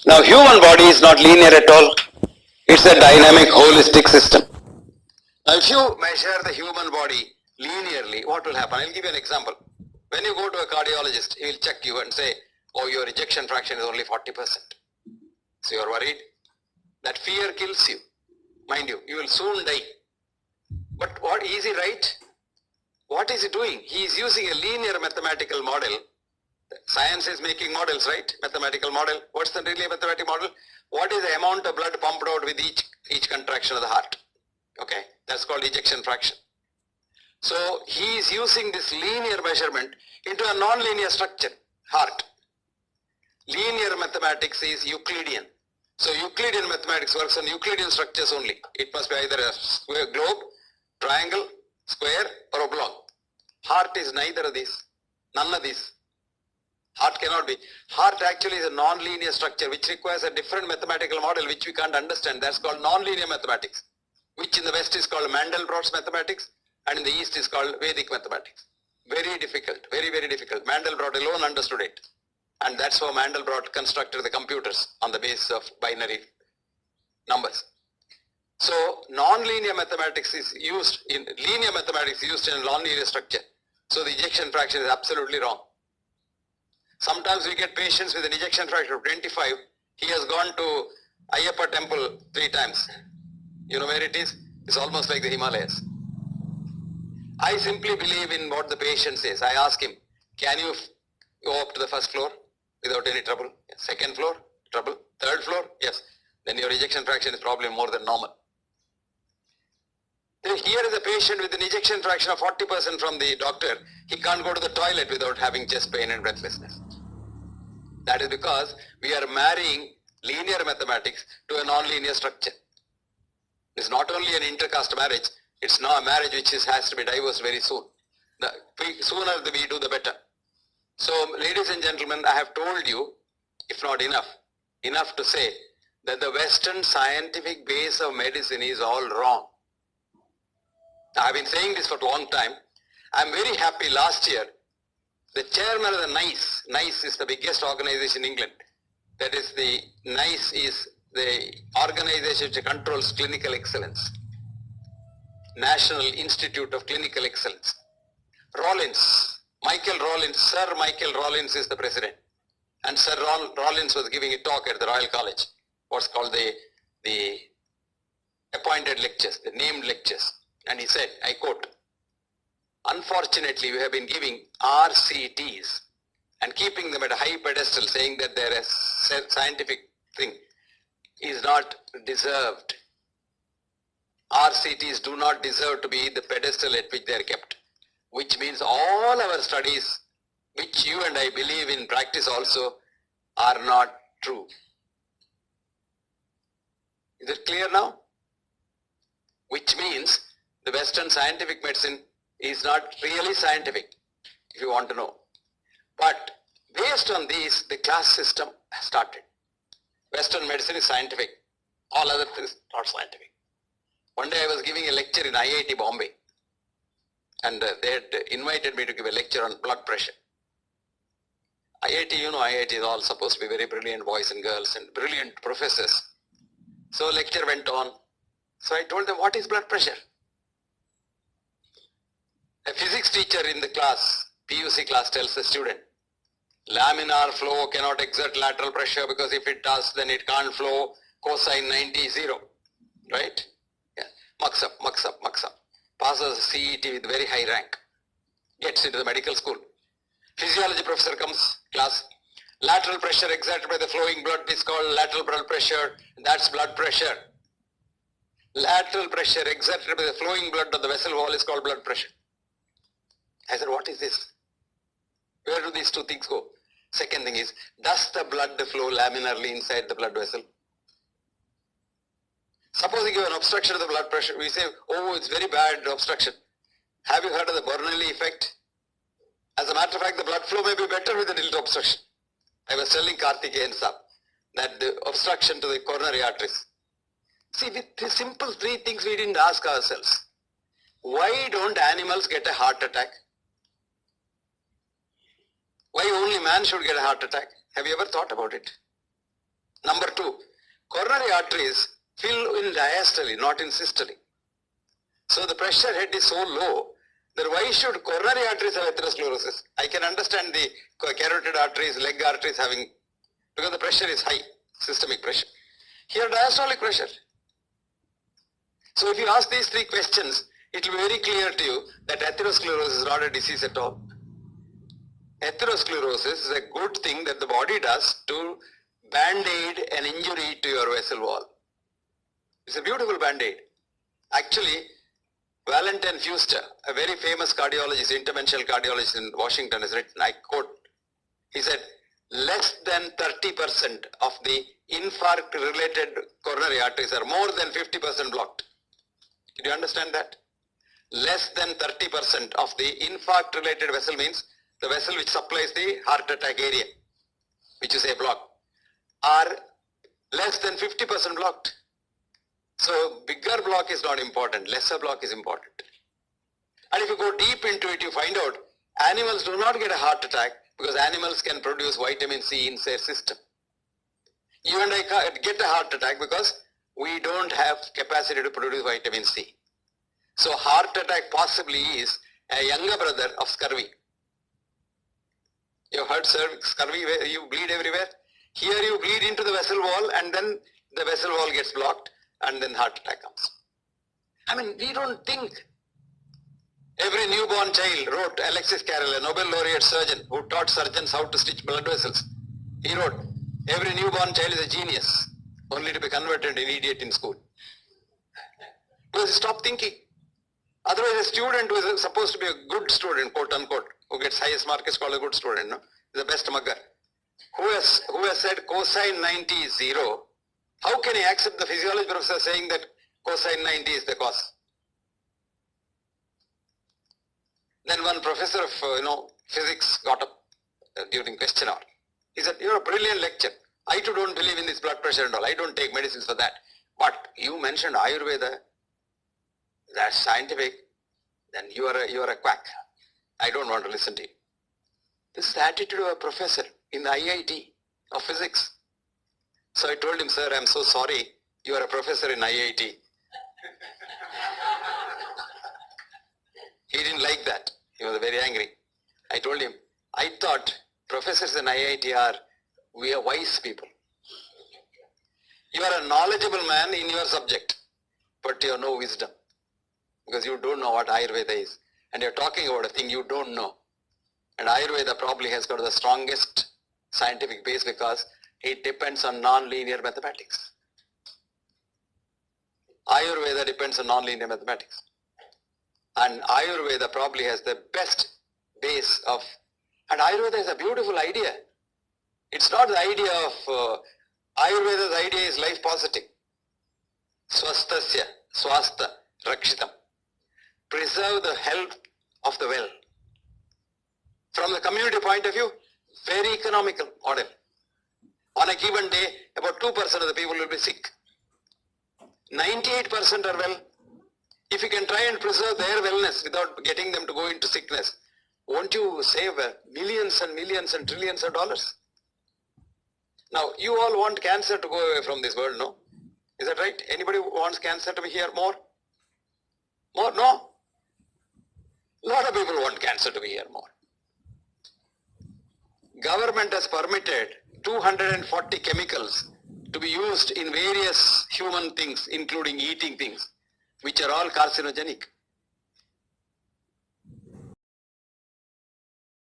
Now human body is not linear at all. It's a dynamic holistic system. Now if you measure the human body linearly, what will happen? I'll give you an example. When you go to a cardiologist, he will check you and say, oh, your ejection fraction is only 40%. So you're worried? That fear kills you. Mind you, you will soon die. But what is he right? What is he doing? He is using a linear mathematical model. Science is making models, right? Mathematical model. What's the really mathematical model? What is the amount of blood pumped out with each contraction of the heart? Okay, that's called ejection fraction. So he is using this linear measurement into a non-linear structure, heart. Linear mathematics is Euclidean. So Euclidean mathematics works on Euclidean structures only. It must be either a square globe, triangle, square or oblong. Heart is neither of these, none of these. Heart cannot be. Heart actually is a non-linear structure which requires a different mathematical model which we can't understand. That's called non-linear mathematics, which in the West is called Mandelbrot's mathematics and in the East is called Vedic mathematics. Very difficult, very, very difficult. Mandelbrot alone understood it. And that's how Mandelbrot constructed the computers on the basis of binary numbers. So non-linear mathematics is used in, linear mathematics is used in a non-linear structure. So the ejection fraction is absolutely wrong. Sometimes we get patients with an ejection fraction of 25. He has gone to Ayyappa temple 3 times. You know where it is? It's almost like the Himalayas. I simply believe in what the patient says. I ask him, can you go up to the first floor without any trouble? Yes. Second floor, trouble. Third floor, yes. Then your ejection fraction is probably more than normal. Then here is a patient with an ejection fraction of 40% from the doctor. He can't go to the toilet without having chest pain and breathlessness. That is because we are marrying linear mathematics to a non-linear structure. It's not only an intercaste marriage, it's now a marriage which has to be divorced very soon. The sooner we do, the better. So, ladies and gentlemen, I have told you, if not enough to say that the Western scientific base of medicine is all wrong. I have been saying this for a long time. I am very happy last year, the chairman of the NICE is the biggest organization in England. That is the NICE is the organization which controls clinical excellence. National Institute of Clinical Excellence. Rollins, Sir Michael Rollins is the president. And Sir Rollins was giving a talk at the Royal College, what's called the appointed lectures, the named lectures. And he said, I quote, unfortunately, we have been giving RCTs and keeping them at a high pedestal, saying that they're a scientific thing, is not deserved. RCTs do not deserve to be the pedestal at which they are kept, which means all our studies, which you and I believe in practice also, are not true. Is it clear now? Which means the Western scientific medicine is not really scientific, if you want to know. But based on these, the class system has started. Western medicine is scientific. All other things not scientific. One day I was giving a lecture in IIT Bombay, and they had invited me to give a lecture on blood pressure. IIT, you know, IIT is all supposed to be very brilliant boys and girls and brilliant professors. So lecture went on. So I told them, what is blood pressure? A physics teacher in the class, PUC class, tells the student, laminar flow cannot exert lateral pressure because if it does, then it can't flow. Cosine 90 is 0, right? Yeah. Mucks up. Passes CET with very high rank. Gets into the medical school. Physiology professor comes, class. Lateral pressure exerted by the flowing blood is called lateral blood pressure. That's blood pressure. Lateral pressure exerted by the flowing blood on the vessel wall is called blood pressure. I said, what is this? Where do these two things go? Second thing is, does the blood flow laminarly inside the blood vessel? Supposing you have an obstruction of the blood pressure, we say, oh, it's very bad obstruction. Have you heard of the Bernoulli effect? As a matter of fact, the blood flow may be better with a little obstruction. I was telling Karthikeyan Sir that the obstruction to the coronary arteries. See, with the simple 3 things we didn't ask ourselves. Why don't animals get a heart attack? Why only man should get a heart attack? Have you ever thought about it? Number two, coronary arteries fill in diastole, not in systole. So the pressure head is so low that why should coronary arteries have atherosclerosis? I can understand the carotid arteries, leg arteries having, because the pressure is high, systemic pressure. Here diastolic pressure. So if you ask these three questions, it will be very clear to you that atherosclerosis is not a disease at all. Atherosclerosis is a good thing that the body does to band-aid an injury to your vessel wall. It's a beautiful band-aid. Actually, Valentine Fuster, a very famous cardiologist, interventional cardiologist in Washington, has written, I quote, he said, less than 30% of the infarct-related coronary arteries are more than 50% blocked. Did you understand that? Less than 30% of the infarct-related vessel means the vessel which supplies the heart attack area, which you say blocked, are less than 50% blocked. So bigger block is not important, lesser block is important. And if you go deep into it, you find out animals do not get a heart attack because animals can produce vitamin C in their system. You and I get a heart attack because we don't have capacity to produce vitamin C. So heart attack possibly is a younger brother of scurvy. You heard scurvy where you bleed everywhere? Here you bleed into the vessel wall and then the vessel wall gets blocked and then heart attack comes. I mean, we don't think. Every newborn child wrote, Alexis Carrel, a Nobel laureate surgeon who taught surgeons how to stitch blood vessels. He wrote, every newborn child is a genius, only to be converted an idiot in school. Because stop thinking. Otherwise, a student who is supposed to be a good student, quote unquote, who gets highest mark is called a good student, no? The best mugger. Who has said cosine 90 is 0, how can he accept the physiology professor saying that cosine 90 is the cause? Then one professor of physics got up during question hour. He said, you're a brilliant lecture. I too don't believe in this blood pressure and all. I don't take medicines for that. But you mentioned Ayurveda, that's scientific, then you are a quack. I don't want to listen to you. This is the attitude of a professor in the IIT of physics. So I told him, sir, I'm so sorry, you are a professor in IIT. He didn't like that. He was very angry. I told him, I thought professors in IIT we are wise people. You are a knowledgeable man in your subject, but you have no wisdom because you don't know what Ayurveda is. And you're talking about a thing you don't know. And Ayurveda probably has got the strongest scientific base because it depends on non-linear mathematics. Ayurveda depends on non-linear mathematics. And Ayurveda probably has the best base of, and Ayurveda is a beautiful idea. It's not the idea of, Ayurveda's idea is life positive. Swastasya, swastha, rakshitam. Preserve the health of the well. From the community point of view, very economical model. On a given day, about 2% of the people will be sick. 98% are well. If you can try and preserve their wellness without getting them to go into sickness, won't you save millions and millions and trillions of dollars? Now, you all want cancer to go away from this world, no? Is that right? Anybody wants cancer to be here more? More? No? A lot of people want cancer to be here more. Government has permitted 240 chemicals to be used in various human things, including eating things, which are all carcinogenic.